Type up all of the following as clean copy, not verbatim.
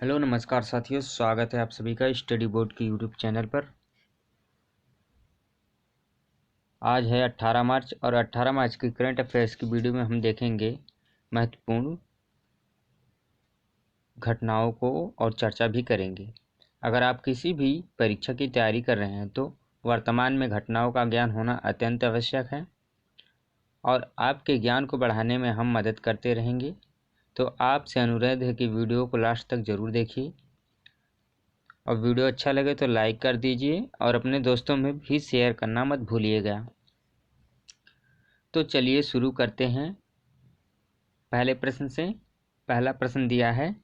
Hello नमस्कार साथियों, स्वागत है आप सभी का स्टडी बोर्ड की यूट्यूब चैनल पर। आज है 18 मार्च और 18 मार्च की करंट अफेयर्स की वीडियो में हम देखेंगे महत्वपूर्ण घटनाओं को और चर्चा भी करेंगे। अगर आप किसी भी परीक्षा की तैयारी कर रहे हैं तो वर्तमान में घटनाओं का ज्ञान होना अत्यंत आवश्यक है और आपके ज्ञान को बढ़ाने में हम मदद करते रहेंगे। तो आपसे अनुरोध है कि वीडियो को लास्ट तक ज़रूर देखिए और वीडियो अच्छा लगे तो लाइक कर दीजिए और अपने दोस्तों में भी शेयर करना मत भूलिएगा। तो चलिए शुरू करते हैं पहले प्रश्न से। पहला प्रश्न दिया है,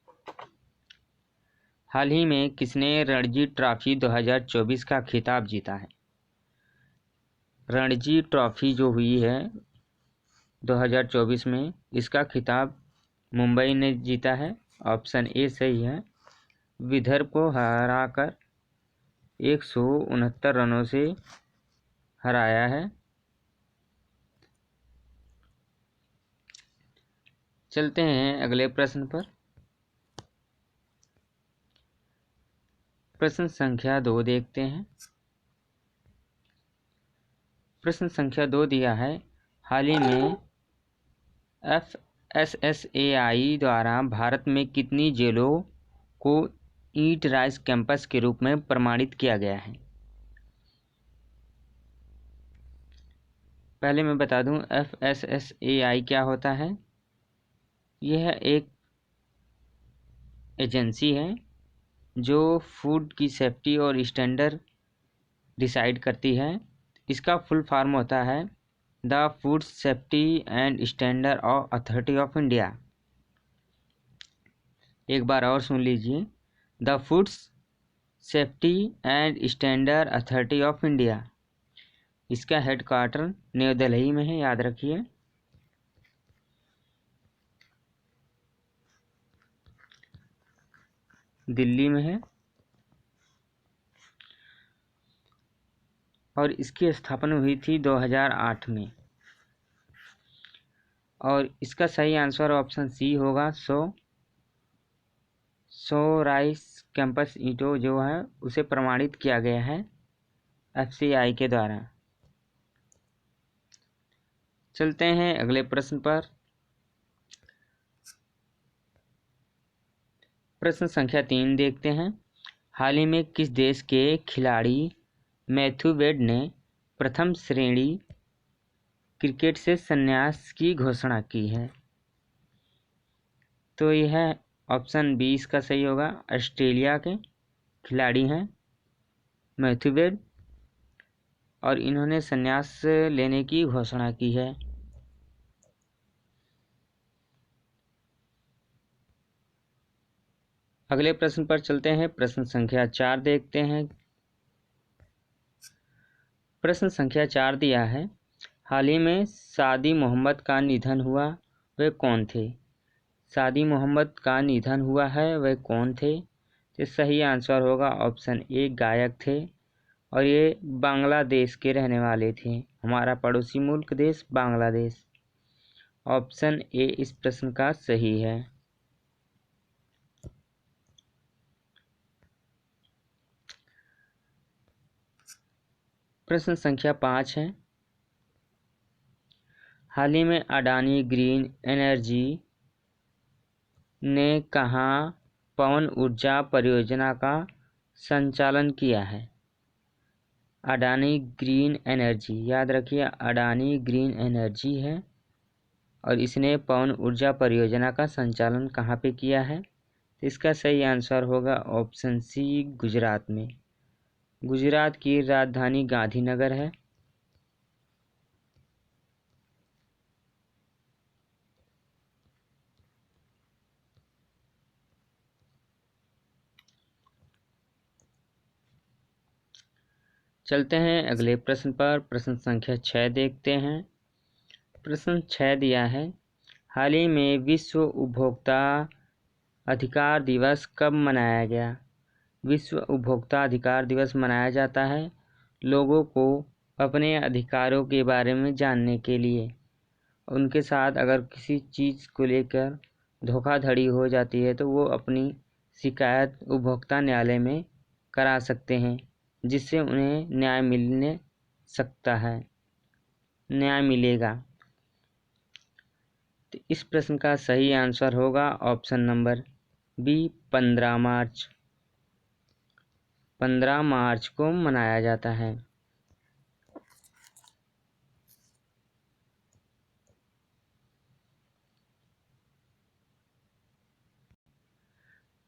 हाल ही में किसने रणजी ट्रॉफी 2024 का खिताब जीता है। रणजी ट्रॉफी जो हुई है 2024 में, इसका खिताब मुंबई ने जीता है। ऑप्शन ए सही है। विदर्भ को हराकर 169 रनों से हराया है। चलते हैं अगले प्रश्न पर। प्रश्न संख्या 2 देखते हैं। प्रश्न संख्या 2 दिया है, हाल ही में FSSAI द्वारा भारत में कितनी जेलों को ईट राइस कैंपस के रूप में प्रमाणित किया गया है। पहले मैं बता दूं FSSAI क्या होता है। यह एक एजेंसी है जो फूड की सेफ्टी और स्टैंडर्ड डिसाइड करती है। इसका फुल फॉर्म होता है the food safety and standard authority of India. एक बार और सुन लीजिए, the food safety and standard authority of India. इसका हेडक्वार्टर न्यू दिल्ली में है, याद रखिए। दिल्ली में है और इसकी स्थापना हुई थी 2008 में। और इसका सही आंसर ऑप्शन सी होगा। सो राइस कैंपस ईंटों जो है उसे प्रमाणित किया गया है FCI के द्वारा। चलते हैं अगले प्रश्न पर। प्रश्न संख्या 3 देखते हैं, हाल ही में किस देश के खिलाड़ी मैथ्यू वेड ने प्रथम श्रेणी क्रिकेट से संन्यास की घोषणा की है। तो यह ऑप्शन बी इसका सही होगा। ऑस्ट्रेलिया के खिलाड़ी हैं मैथ्यू वेड और इन्होंने संन्यास लेने की घोषणा की है। अगले प्रश्न पर चलते हैं। प्रश्न संख्या 4 देखते हैं। प्रश्न संख्या 4 दिया है, हाल ही में सादी मोहम्मद का निधन हुआ, वे कौन थे। सादी मोहम्मद का निधन हुआ है, वे कौन थे। तो सही आंसर होगा ऑप्शन ए, गायक थे और ये बांग्लादेश के रहने वाले थे, हमारा पड़ोसी मुल्क देश बांग्लादेश। ऑप्शन ए इस प्रश्न का सही है। प्रश्न संख्या 5 है, हाल ही में अडानी ग्रीन एनर्जी ने कहाँ पवन ऊर्जा परियोजना का संचालन किया है। अडानी ग्रीन एनर्जी, याद रखिए अडानी ग्रीन एनर्जी है और इसने पवन ऊर्जा परियोजना का संचालन कहाँ पे किया है। तो इसका सही आंसर होगा ऑप्शन सी, गुजरात में। गुजरात की राजधानी गांधीनगर है। चलते हैं अगले प्रश्न पर। प्रश्न संख्या 6 देखते हैं। प्रश्न 6 दिया है, हाल ही में विश्व उपभोक्ता अधिकार दिवस कब मनाया गया। विश्व उपभोक्ता अधिकार दिवस मनाया जाता है लोगों को अपने अधिकारों के बारे में जानने के लिए। उनके साथ अगर किसी चीज़ को लेकर धोखाधड़ी हो जाती है तो वो अपनी शिकायत उपभोक्ता न्यायालय में करा सकते हैं, जिससे उन्हें न्याय मिलेगा। तो इस प्रश्न का सही आंसर होगा ऑप्शन नंबर बी, 15 मार्च। 15 मार्च को मनाया जाता है।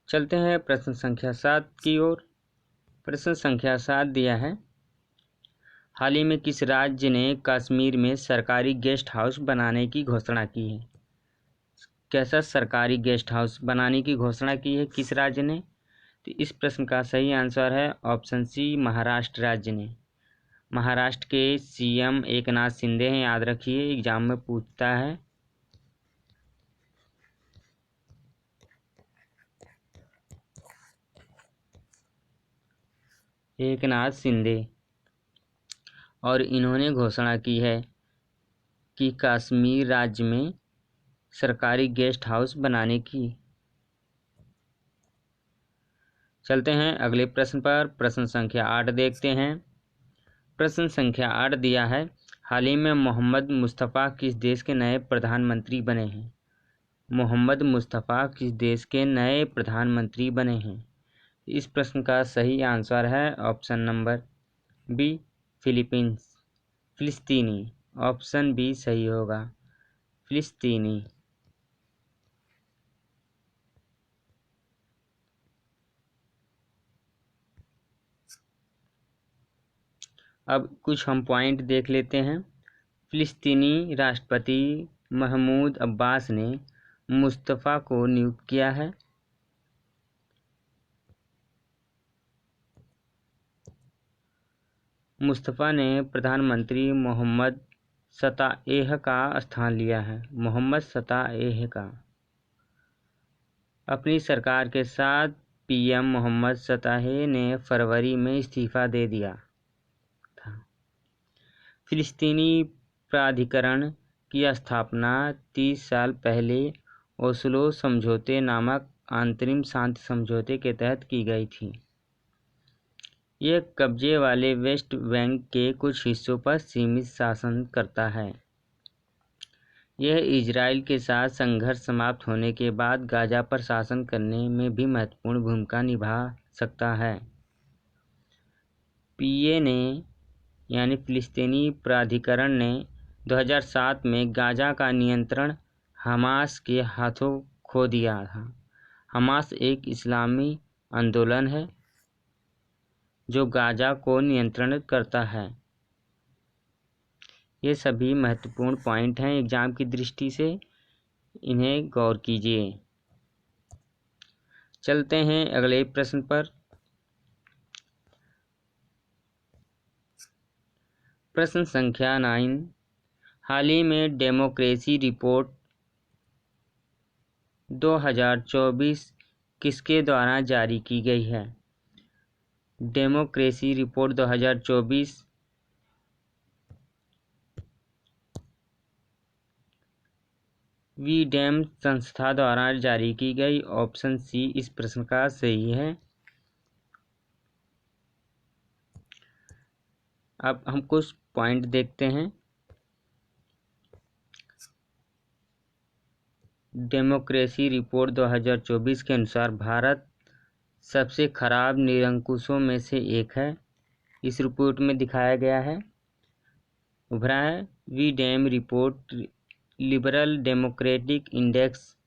चलते हैं प्रश्न संख्या 7 की ओर। प्रश्न संख्या 7 दिया है, हाल ही में किस राज्य ने कश्मीर में सरकारी गेस्ट हाउस बनाने की घोषणा की है? कैसा सरकारी गेस्ट हाउस बनाने की घोषणा की है, किस राज्य ने? तो इस प्रश्न का सही आंसर है ऑप्शन सी, महाराष्ट्र राज्य ने। महाराष्ट्र के सीएम एकनाथ शिंदे हैं, याद रखिए, एग्जाम में पूछता है। एकनाथ शिंदे, और इन्होंने घोषणा की है कि कश्मीर राज्य में सरकारी गेस्ट हाउस बनाने की। चलते हैं अगले प्रश्न पर। प्रश्न संख्या 8 देखते हैं। प्रश्न संख्या 8 दिया है, हाल ही में मोहम्मद मुस्तफ़ा किस देश के नए प्रधानमंत्री बने हैं? मोहम्मद मुस्तफ़ा किस देश के नए प्रधानमंत्री बने हैं? इस प्रश्न का सही आंसर है ऑप्शन नंबर बी, फिलिस्तीनी। ऑप्शन बी सही होगा, फिलिस्तीनी। अब कुछ हम पॉइंट देख लेते हैं। फिलिस्तीनी राष्ट्रपति महमूद अब्बास ने मुस्तफ़ा को नियुक्त किया है। मुस्तफ़ा ने प्रधानमंत्री मोहम्मद सताएह का स्थान लिया है। मोहम्मद सताएह का अपनी सरकार के साथ पीएम मोहम्मद सताएह ने फरवरी में इस्तीफा दे दिया था। फिलिस्तीनी प्राधिकरण की स्थापना 30 साल पहले ओस्लो समझौते नामक अंतरिम शांति समझौते के तहत की गई थी। यह कब्जे वाले वेस्ट बैंक के कुछ हिस्सों पर सीमित शासन करता है। यह इजराइल के साथ संघर्ष समाप्त होने के बाद गाजा पर शासन करने में भी महत्वपूर्ण भूमिका निभा सकता है। पीए ने यानी फिलिस्तीनी प्राधिकरण ने 2007 में गाजा का नियंत्रण हमास के हाथों खो दिया था। हमास एक इस्लामी आंदोलन है जो गाजा को नियंत्रित करता है। ये सभी महत्वपूर्ण पॉइंट हैं एग्जाम की दृष्टि से, इन्हें गौर कीजिए। चलते हैं अगले प्रश्न पर। प्रश्न संख्या 9, हाल ही में डेमोक्रेसी रिपोर्ट 2024 किसके द्वारा जारी की गई है? डेमोक्रेसी रिपोर्ट 2024 वीडेम संस्था द्वारा जारी की गई। ऑप्शन सी इस प्रश्न का सही है। अब हम कुछ पॉइंट देखते हैं। डेमोक्रेसी रिपोर्ट 2024 के अनुसार भारत सबसे खराब निरंकुशों में से एक है। इस रिपोर्ट में दिखाया गया है, उभरा है। V-Dem report liberal democratic index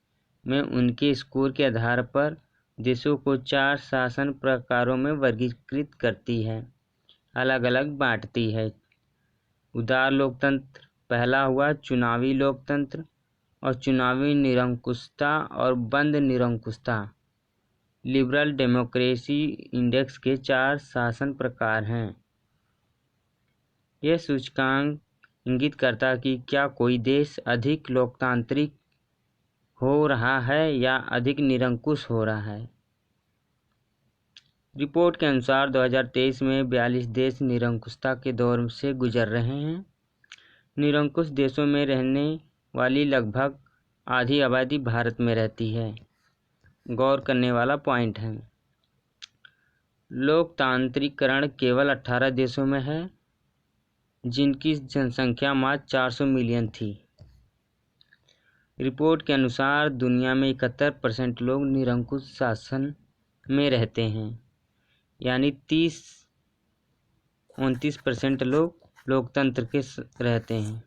में उनके स्कोर के आधार पर देशों को 4 शासन प्रकारों में वर्गीकृत करती है, अलग अलग बांटती है। उदार लोकतंत्र पहला हुआ, चुनावी लोकतंत्र और चुनावी निरंकुशता और बंद निरंकुशता। लिबरल डेमोक्रेसी इंडेक्स के 4 शासन प्रकार हैं। यह सूचकांक इंगित करता है कि क्या कोई देश अधिक लोकतांत्रिक हो रहा है या अधिक निरंकुश हो रहा है। रिपोर्ट के अनुसार 2023 में 42 देश निरंकुशता के दौर से गुजर रहे हैं। निरंकुश देशों में रहने वाली लगभग आधी आबादी भारत में रहती है। गौर करने वाला पॉइंट है। लोकतांत्रिकरण केवल 18 देशों में है जिनकी जनसंख्या मात्र 400 मिलियन थी। रिपोर्ट के अनुसार दुनिया में 71% लोग निरंकुश शासन में रहते हैं, यानी 29% लोग लोकतंत्र के रहते हैं।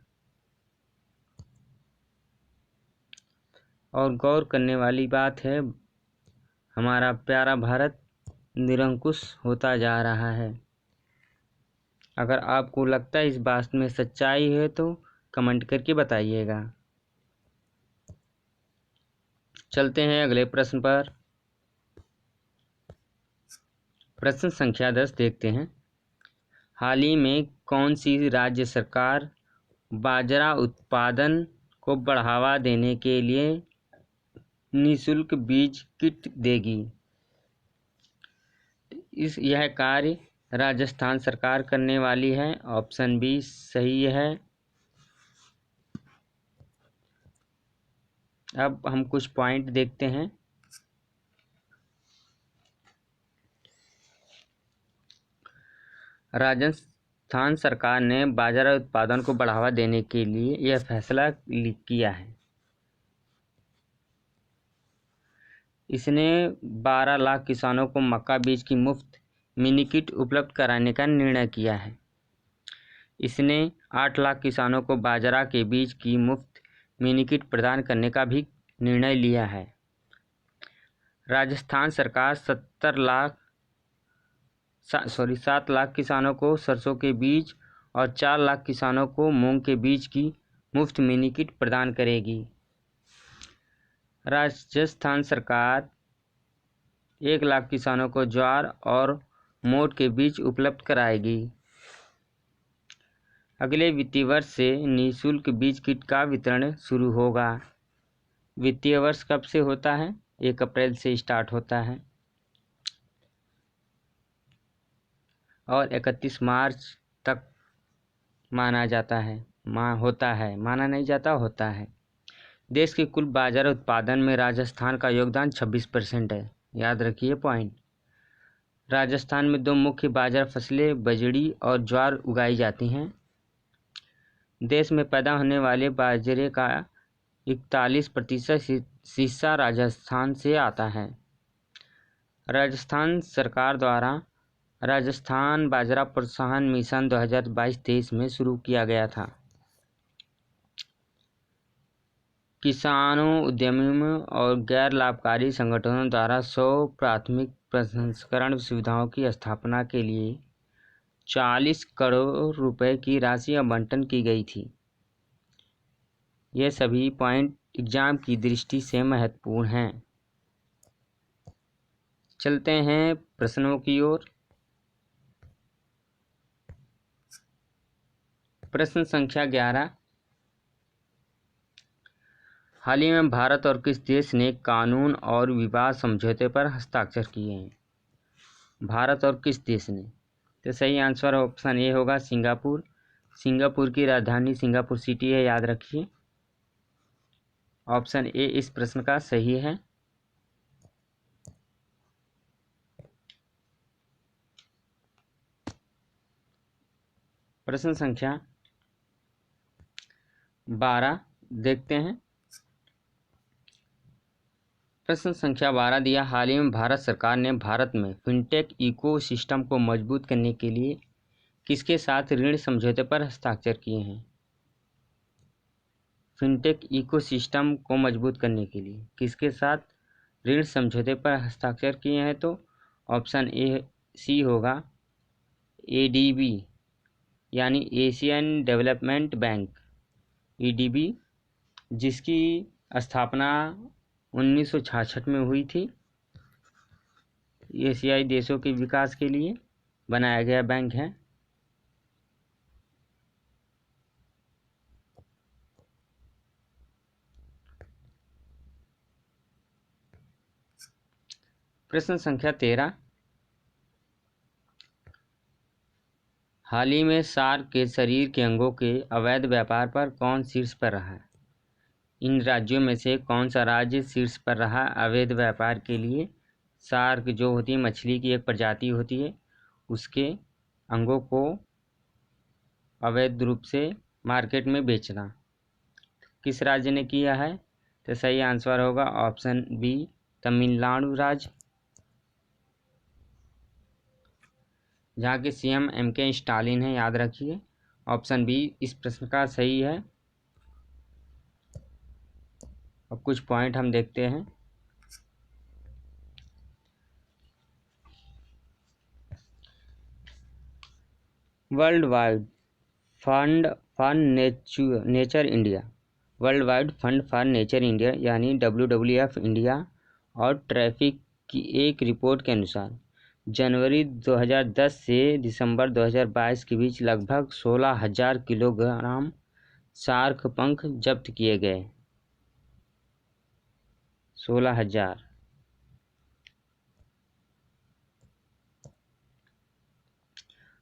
और गौर करने वाली बात है, हमारा प्यारा भारत निरंकुश होता जा रहा है। अगर आपको लगता है इस बात में सच्चाई है तो कमेंट करके बताइएगा। चलते हैं अगले प्रश्न पर। प्रश्न संख्या 10 देखते हैं। हाल ही में कौन सी राज्य सरकार बाजरा उत्पादन को बढ़ावा देने के लिए निःशुल्क बीज किट देगी? यह कार्य राजस्थान सरकार करने वाली है। ऑप्शन बी सही है। अब हम कुछ पॉइंट देखते हैं। राजस्थान सरकार ने बाजरा उत्पादन को बढ़ावा देने के लिए यह फैसला किया है। इसने 12 लाख किसानों को मक्का बीज की मुफ्त मिनी किट उपलब्ध कराने का निर्णय किया है। इसने 8 लाख किसानों को बाजरा के बीज की मुफ्त मिनी किट प्रदान करने का भी निर्णय लिया है। राजस्थान सरकार 7 लाख किसानों को सरसों के बीज और 4 लाख किसानों को मूंग के बीज की मुफ्त मिनी किट प्रदान करेगी। राजस्थान सरकार 1 लाख किसानों को ज्वार और मोठ के बीज उपलब्ध कराएगी। अगले वित्तीय वर्ष से निःशुल्क बीज किट का वितरण शुरू होगा। वित्तीय वर्ष कब से होता है? 1 अप्रैल से स्टार्ट होता है और 31 मार्च तक माना जाता है। माना नहीं जाता, होता है। देश के कुल बाजरा उत्पादन में राजस्थान का योगदान 26% है। याद रखिए पॉइंट। राजस्थान में 2 मुख्य बाजरा फसलें बजड़ी और ज्वार उगाई जाती हैं। देश में पैदा होने वाले बाजरे का 41% हिस्सा राजस्थान से आता है। राजस्थान सरकार द्वारा राजस्थान बाजरा प्रोत्साहन मिशन 2022-23 में शुरू किया गया था। किसानों, उद्यमियों और गैर लाभकारी संगठनों द्वारा 100 प्राथमिक प्रसंस्करण सुविधाओं की स्थापना के लिए 40 करोड़ रुपए की राशि आवंटन की गई थी। ये सभी पॉइंट एग्जाम की दृष्टि से महत्वपूर्ण हैं। चलते हैं प्रश्नों की ओर। प्रश्न संख्या 11। हाल ही में भारत और किस देश ने कानून और विवाद समझौते पर हस्ताक्षर किए हैं? भारत और किस देश ने? तो सही आंसर ऑप्शन ए होगा, सिंगापुर। सिंगापुर की राजधानी सिंगापुर सिटी है, याद रखिए। ऑप्शन ए इस प्रश्न का सही है। प्रश्न संख्या 12 देखते हैं। प्रश्न संख्या 12 दिया, हाल ही में भारत सरकार ने भारत में फिनटेक इकोसिस्टम को मजबूत करने के लिए किसके साथ ऋण समझौते पर हस्ताक्षर किए हैं? फिनटेक इकोसिस्टम को मजबूत करने के लिए किसके साथ ऋण समझौते पर हस्ताक्षर किए हैं? तो ऑप्शन ए सी होगा, एडीबी यानी एशियन डेवलपमेंट बैंक, ईडीबी, जिसकी स्थापना 1966 में हुई थी। एशियाई देशों के विकास के लिए बनाया गया बैंक है। प्रश्न संख्या 13, हाल ही में सार्क के शरीर के अंगों के अवैध व्यापार पर कौन शीर्ष पर रहा है? इन राज्यों में से कौन सा राज्य शीर्ष पर रहा अवैध व्यापार के लिए? शार्क जो होती है मछली की एक प्रजाति होती है, उसके अंगों को अवैध रूप से मार्केट में बेचना। किस राज्य ने किया है? तो सही आंसर होगा ऑप्शन बी, तमिलनाडु राज्य, जहाँ के सीएम MK स्टालिन है, याद रखिए। ऑप्शन बी इस प्रश्न का सही है। अब कुछ पॉइंट हम देखते हैं। World wide fund for nature India, world wide fund for nature India यानी WWF इंडिया और ट्रैफिक की एक रिपोर्ट के अनुसार जनवरी 2010 से दिसंबर 2022 के बीच लगभग 16,000 किलोग्राम शार्क पंख जब्त किए गए। 16,000।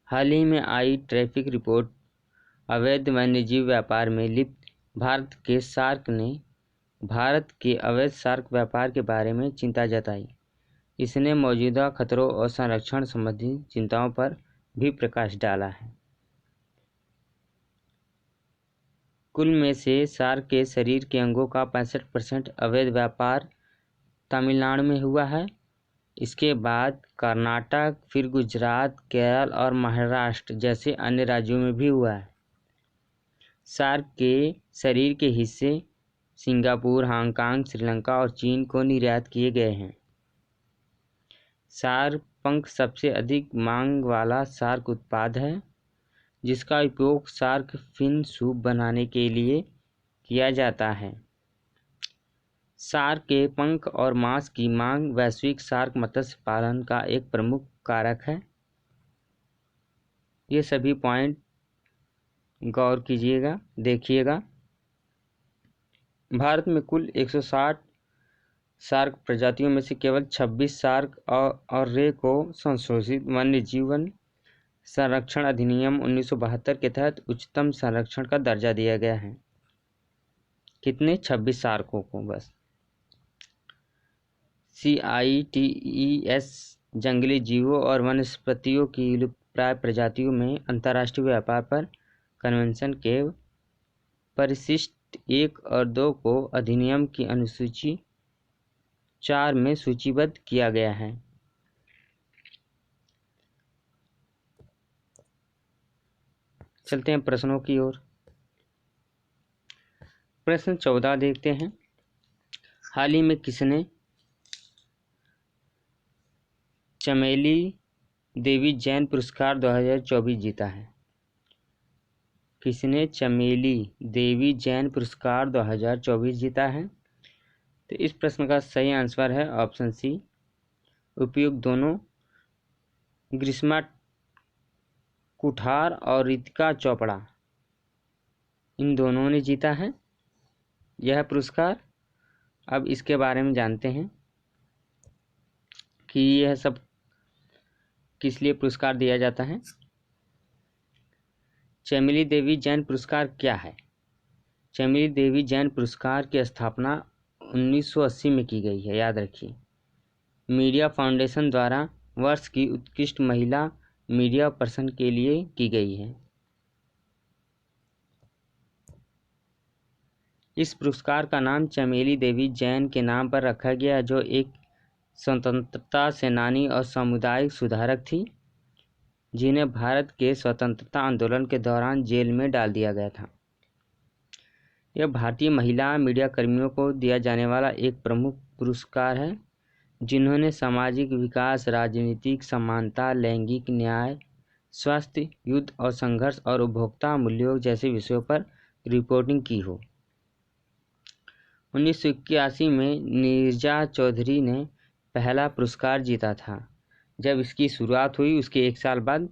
हाल ही में आई ट्रैफिक रिपोर्ट अवैध वन्यजीव व्यापार में लिप्त भारत के शार्क ने भारत के अवैध शार्क व्यापार के बारे में चिंता जताई। इसने मौजूदा खतरों और संरक्षण संबंधी चिंताओं पर भी प्रकाश डाला है। कुल में से शार्क के शरीर के अंगों का 65% अवैध व्यापार तमिलनाडु में हुआ है। इसके बाद कर्नाटक, फिर गुजरात, केरल और महाराष्ट्र जैसे अन्य राज्यों में भी हुआ है। शार्क के शरीर के हिस्से सिंगापुर, हांगकांग, श्रीलंका और चीन को निर्यात किए गए हैं। शार्क पंख सबसे अधिक मांग वाला शार्क उत्पाद है, जिसका उपयोग शार्क फिन सूप बनाने के लिए किया जाता है। शार्क के पंख और मांस की मांग वैश्विक शार्क मत्स्य पालन का एक प्रमुख कारक है। ये सभी पॉइंट गौर कीजिएगा, देखिएगा। भारत में कुल 160 शार्क प्रजातियों में से केवल 26 शार्क और रे को संशोधित वन्य जीवन संरक्षण अधिनियम 1972 के तहत उच्चतम संरक्षण का दर्जा दिया गया है। कितने? 26 शार्कों को बस। CITES जंगली जीवों और वनस्पतियों की विलुप्तप्राय प्रजातियों में अंतर्राष्ट्रीय व्यापार पर कन्वेंशन के परिशिष्ट 1 और 2 को अधिनियम की अनुसूची 4 में सूचीबद्ध किया गया है। चलते हैं प्रश्नों की ओर। प्रश्न 14 देखते हैं। हाल ही में किसने चमेली देवी जैन पुरस्कार 2024 जीता है? किसने चमेली देवी जैन पुरस्कार 2024 जीता है? तो इस प्रश्न का सही आंसर है ऑप्शन सी, उपयुक्त दोनों ग्रीष्मा कुठार और रितिका चोपड़ा, इन दोनों ने जीता है यह पुरस्कार। अब इसके बारे में जानते हैं कि यह सब किस लिए पुरस्कार दिया जाता है। चमेली देवी जैन पुरस्कार क्या है? चमेली देवी जैन पुरस्कार की स्थापना 1980 में की गई है, याद रखिए। मीडिया फाउंडेशन द्वारा वर्ष की उत्कृष्ट महिला मीडिया पर्सन के लिए की गई है। इस पुरस्कार का नाम चमेली देवी जैन के नाम पर रखा गया, जो एक स्वतंत्रता सेनानी और सामुदायिक सुधारक थी, जिन्हें भारत के स्वतंत्रता आंदोलन के दौरान जेल में डाल दिया गया था। यह भारतीय महिला मीडिया कर्मियों को दिया जाने वाला एक प्रमुख पुरस्कार है, जिन्होंने सामाजिक विकास, राजनीतिक समानता, लैंगिक न्याय, स्वास्थ्य, युद्ध और संघर्ष और उपभोक्ता मूल्यों जैसे विषयों पर रिपोर्टिंग की हो। 1981 में नीरजा चौधरी ने पहला पुरस्कार जीता था। जब इसकी शुरुआत हुई उसके 1 साल बाद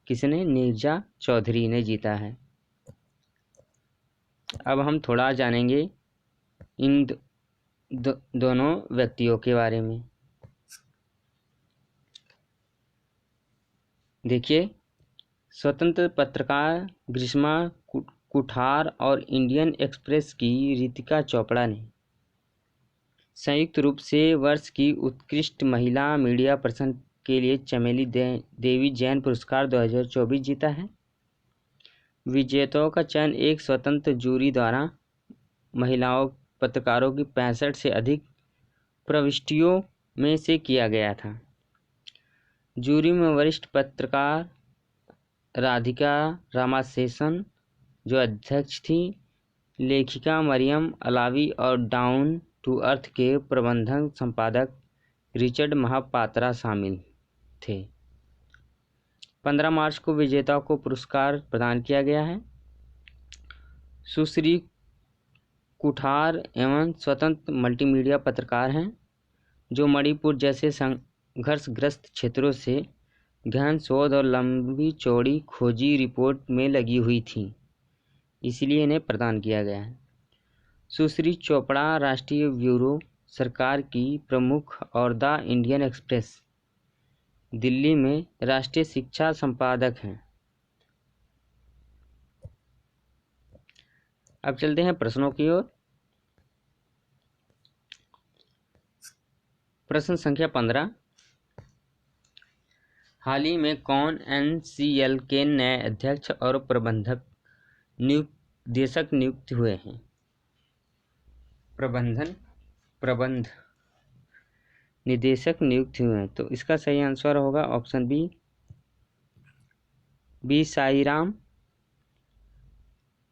किसने? नीरजा चौधरी ने जीता है। अब हम थोड़ा जानेंगे इन दोनों व्यक्तियों के बारे में। देखिए, स्वतंत्र पत्रकार ग्रीष्मा कुठार और इंडियन एक्सप्रेस की रितिका चोपड़ा ने संयुक्त रूप से वर्ष की उत्कृष्ट महिला मीडिया पर्सन के लिए चमेली देवी जैन पुरस्कार 2024 जीता है। विजेताओं का चयन एक स्वतंत्र जूरी द्वारा महिलाओं पत्रकारों की 65 से अधिक प्रविष्टियों में से किया गया था। जूरी में वरिष्ठ पत्रकार राधिका रामाशेषन जो अध्यक्ष थी, लेखिका मरियम अलावी और डाउन टू अर्थ के प्रबंधन संपादक रिचर्ड महापात्रा शामिल थे। 15 मार्च को विजेताओं को पुरस्कार प्रदान किया गया है। सुश्री कुठार एवं स्वतंत्र मल्टीमीडिया पत्रकार हैं जो मणिपुर जैसे संघर्षग्रस्त क्षेत्रों से गहन शोध और लंबी चौड़ी खोजी रिपोर्ट में लगी हुई थी, इसलिए इन्हें प्रदान किया गया है। सुश्री चोपड़ा राष्ट्रीय ब्यूरो सरकार की प्रमुख और द इंडियन एक्सप्रेस दिल्ली में राष्ट्रीय शिक्षा संपादक हैं। अब चलते हैं प्रश्नों की ओर। प्रश्न संख्या 15, हाल ही में कौन NCL के नए अध्यक्ष और निदेशक नियुक्त हुए हैं? प्रबंध निदेशक नियुक्त हुए हैं, तो इसका सही आंसर होगा ऑप्शन बी साईराम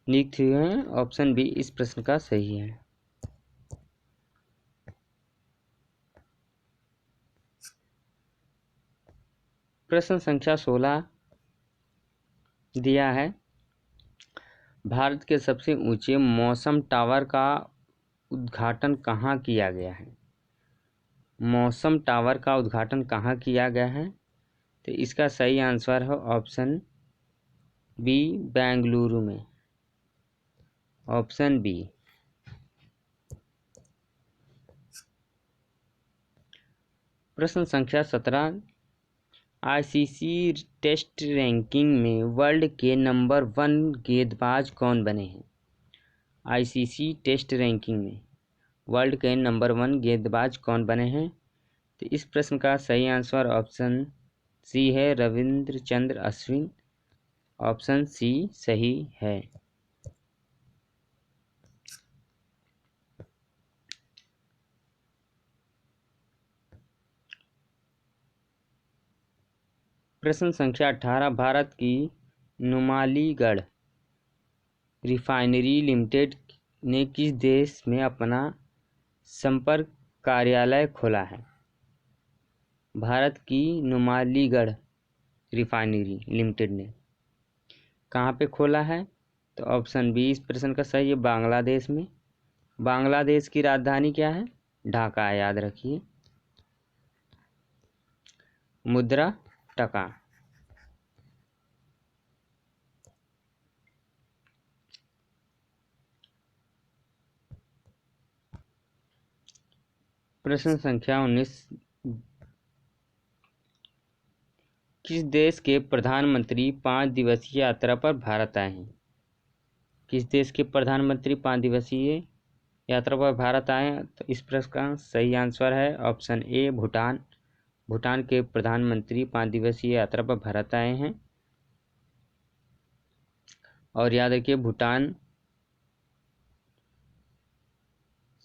नियुक्त हुए हैं। ऑप्शन बी इस प्रश्न का सही है। प्रश्न संख्या 16 दिया है, भारत के सबसे ऊंचे मौसम टावर का उद्घाटन कहाँ किया गया है? मौसम टावर का उद्घाटन कहाँ किया गया है? तो इसका सही आंसर है ऑप्शन बी बेंगलुरु में। Option B. प्रश्न संख्या 17, ICC टेस्ट रैंकिंग में वर्ल्ड के नंबर 1 गेंदबाज कौन बने हैं? ICC टेस्ट रैंकिंग में वर्ल्ड के नंबर 1 गेंदबाज कौन बने हैं? तो इस प्रश्न का सही आंसर ऑप्शन सी है, रविंद्रचंद्र अश्विन। ऑप्शन सी सही है। प्रश्न संख्या 18, भारत की नुमालीगढ़ रिफाइनरी लिमिटेड ने किस देश में अपना संपर्क कार्यालय खोला है? भारत की नुमालीगढ़ रिफाइनरी लिमिटेड ने कहाँ पे खोला है? तो ऑप्शन बी इस प्रश्न का सही है, बांग्लादेश में। बांग्लादेश की राजधानी क्या है? ढाका, याद रखिए। मुद्रा टका। प्रश्न संख्या 19, किस देश के प्रधानमंत्री 5 दिवसीय यात्रा पर भारत आए हैं? किस देश के प्रधानमंत्री 5 दिवसीय यात्रा पर भारत आए हैं? तो इस प्रश्न का सही आंसर है ऑप्शन ए भूटान। भूटान के प्रधानमंत्री 5 दिवसीय यात्रा पर भारत आए हैं। और याद रखिए, भूटान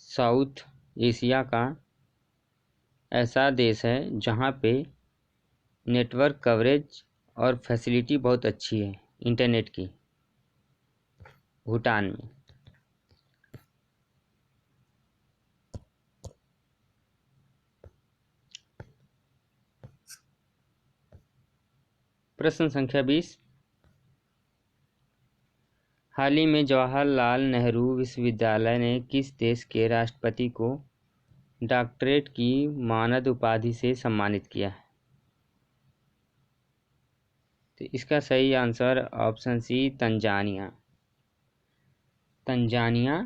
साउथ एशिया का ऐसा देश है जहाँ पे नेटवर्क कवरेज और फैसिलिटी बहुत अच्छी है इंटरनेट की, भूटान में। प्रश्न संख्या 20, हाल ही में जवाहरलाल नेहरू विश्वविद्यालय ने किस देश के राष्ट्रपति को डॉक्टरेट की मानद उपाधि से सम्मानित किया है? तो इसका सही answer option C Tanzania. Tanzania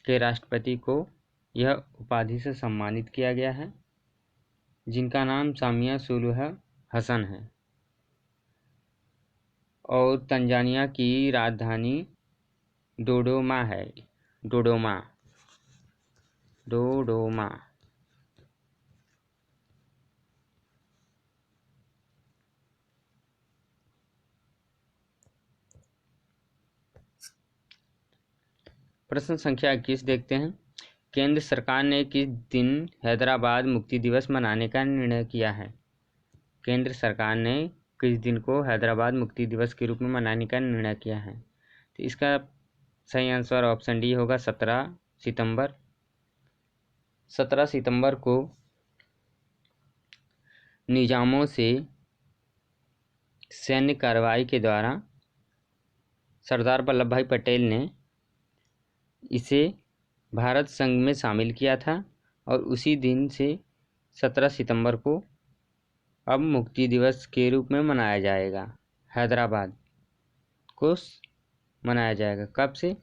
के राष्ट्रपति को यह उपाधि से सम्मानित किया गया है, जिनका नाम सामिया सुलूह हसन है। और तंजानिया की राजधानी डोडोमा है। डोडोमा। डोडोमा। प्रश्न संख्या 21 देखते हैं। केंद्र सरकार ने किस दिन हैदराबाद मुक्ति दिवस मनाने का निर्णय किया है? केंद्र सरकार ने किस दिन को हैदराबाद मुक्ति दिवस के रूप में मनाने का निर्णय किया है? तो इसका सही आंसर ऑप्शन डी होगा 17 सितंबर। 17 सितंबर को निजामों से सैन्य कार्रवाई के द्वारा सरदार वल्लभ भाई पटेल ने इसे भारत संघ में शामिल किया था और उसी दिन से 17 सितंबर को अब मुक्ति दिवस के रूप में मनाया जाएगा। हैदराबाद को मनाया जाएगा कब से?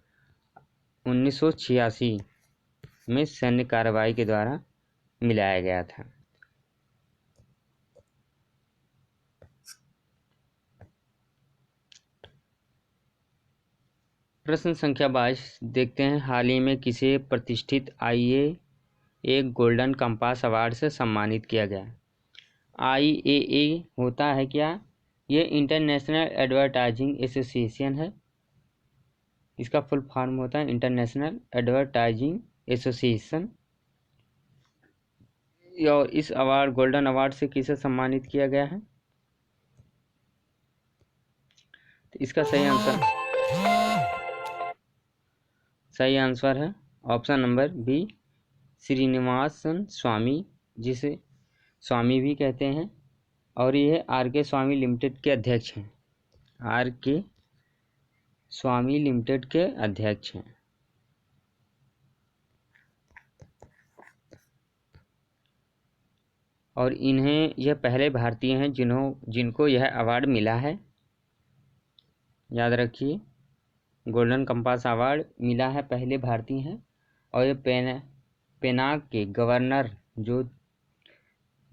1986 में सैन्य कार्रवाई के द्वारा मिलाया गया था। प्रश्न संख्या 22 देखते हैं। हाल ही में किसे प्रतिष्ठित IAA गोल्डन कंपास अवार्ड से सम्मानित किया गया? IAA होता है क्या? ये इंटरनेशनल एडवर्टाइजिंग एसोसिएशन है। इसका फुल फॉर्म होता है इंटरनेशनल एडवर्टाइजिंग एसोसिएशन। और इस अवार्ड गोल्डन अवार्ड से किसे सम्मानित किया गया है? तो इसका सही आंसर है ऑप्शन नंबर बी, श्रीनिवासन स्वामी, जिसे स्वामी भी कहते हैं, और ये RK स्वामी लिमिटेड के अध्यक्ष हैं। RK स्वामी लिमिटेड के अध्यक्ष हैं। और यह पहले भारतीय हैं जिनको यह अवार्ड मिला है। याद रखिए, गोल्डन कंपास अवार्ड मिला है, पहले भारतीय हैं। और ये पेनांग के गवर्नर जो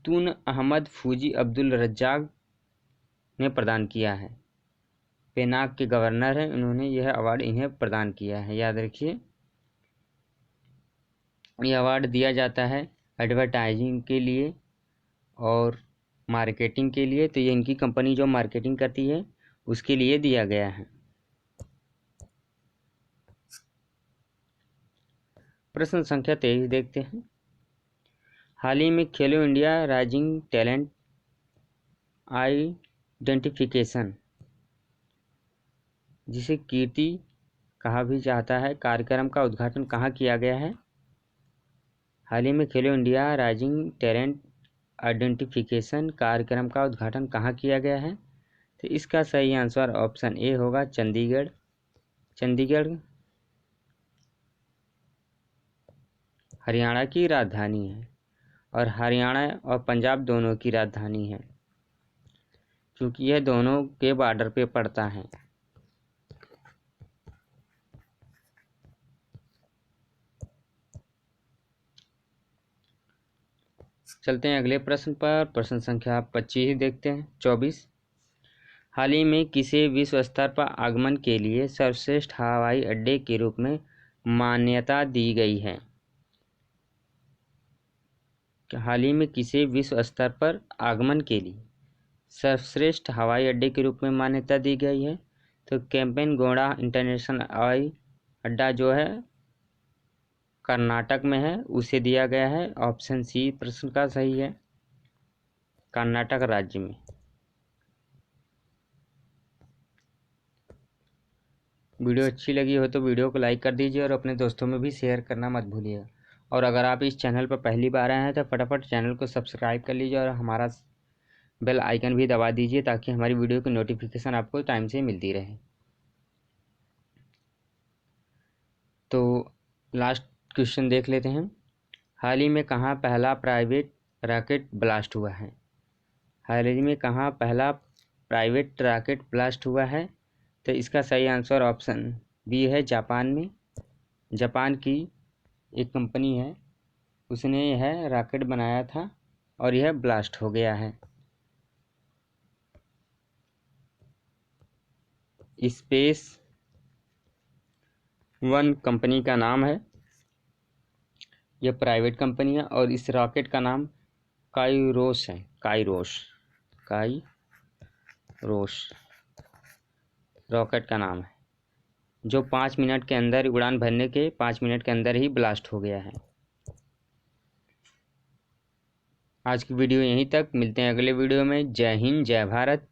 तून अहमद फूजी अब्दुल रज्जाक ने प्रदान किया है। पेनांग के गवर्नर हैं, उन्होंने यह अवार्ड इन्हें प्रदान किया है। याद रखिए, यह अवार्ड दिया जाता है एडवर्टाइजिंग के लिए और मार्केटिंग के लिए। तो ये इनकी कंपनी जो मार्केटिंग करती है उसके लिए दिया गया है। प्रश्न संख्या 23 देखते हैं। हाल ही में खेलो इंडिया राइजिंग टैलेंट आइडेंटिफिकेशन, जिसे कीर्ति कहा भी जाता है, कार्यक्रम का उद्घाटन कहाँ किया गया है? हाल ही में खेलो इंडिया राइजिंग टैलेंट आइडेंटिफिकेशन कार्यक्रम का उद्घाटन कहाँ किया गया है? तो इसका सही आंसर ऑप्शन ए होगा चंडीगढ़। चंडीगढ़ हरियाणा की राजधानी है और हरियाणा और पंजाब दोनों की राजधानी है, क्योंकि यह दोनों के बॉर्डर पे पड़ता है। चलते हैं अगले प्रश्न पर। प्रश्न संख्या 25 देखते हैं। 24 हाल ही में किसे विश्व स्तर पर आगमन के लिए सर्वश्रेष्ठ हवाई अड्डे के रूप में मान्यता दी गई है? हाल ही में किसे विश्व स्तर पर आगमन के लिए सर्वश्रेष्ठ हवाई अड्डे के रूप में मान्यता दी गई है? तो केम्पेनगौड़ा इंटरनेशनल हवाई अड्डा जो है कर्नाटक में है, उसे दिया गया है। ऑप्शन सी प्रश्न का सही है, कर्नाटक राज्य में। वीडियो अच्छी लगी हो तो वीडियो को लाइक कर दीजिए और अपने दोस्तों में भी शेयर करना मत भूलिएगा। और अगर आप इस चैनल पर पहली बार आए हैं तो फटाफट चैनल को सब्सक्राइब कर लीजिए और हमारा बेल आइकन भी दबा दीजिए, ताकि हमारी वीडियो की नोटिफिकेशन आपको टाइम से मिलती रहे। तो लास्ट क्वेश्चन देख लेते हैं। हाल ही में कहाँ पहला प्राइवेट रॉकेट ब्लास्ट हुआ है? हाल ही में कहाँ पहला प्राइवेट रॉकेट ब्लास्ट हुआ है? तो इसका सही आंसर ऑप्शन बी है, जापान में। जापान की एक कंपनी है, उसने यह रॉकेट बनाया था और यह ब्लास्ट हो गया है। स्पेस वन कंपनी का नाम है। यह प्राइवेट कंपनी है और इस रॉकेट का नाम काइरोस है। काइरोस रॉकेट का नाम है, जो 5 मिनट के अंदर उड़ान भरने के 5 मिनट के अंदर ही ब्लास्ट हो गया है। आज की वीडियो यहीं तक, मिलते हैं अगले वीडियो में। जय हिंद, जय भारत।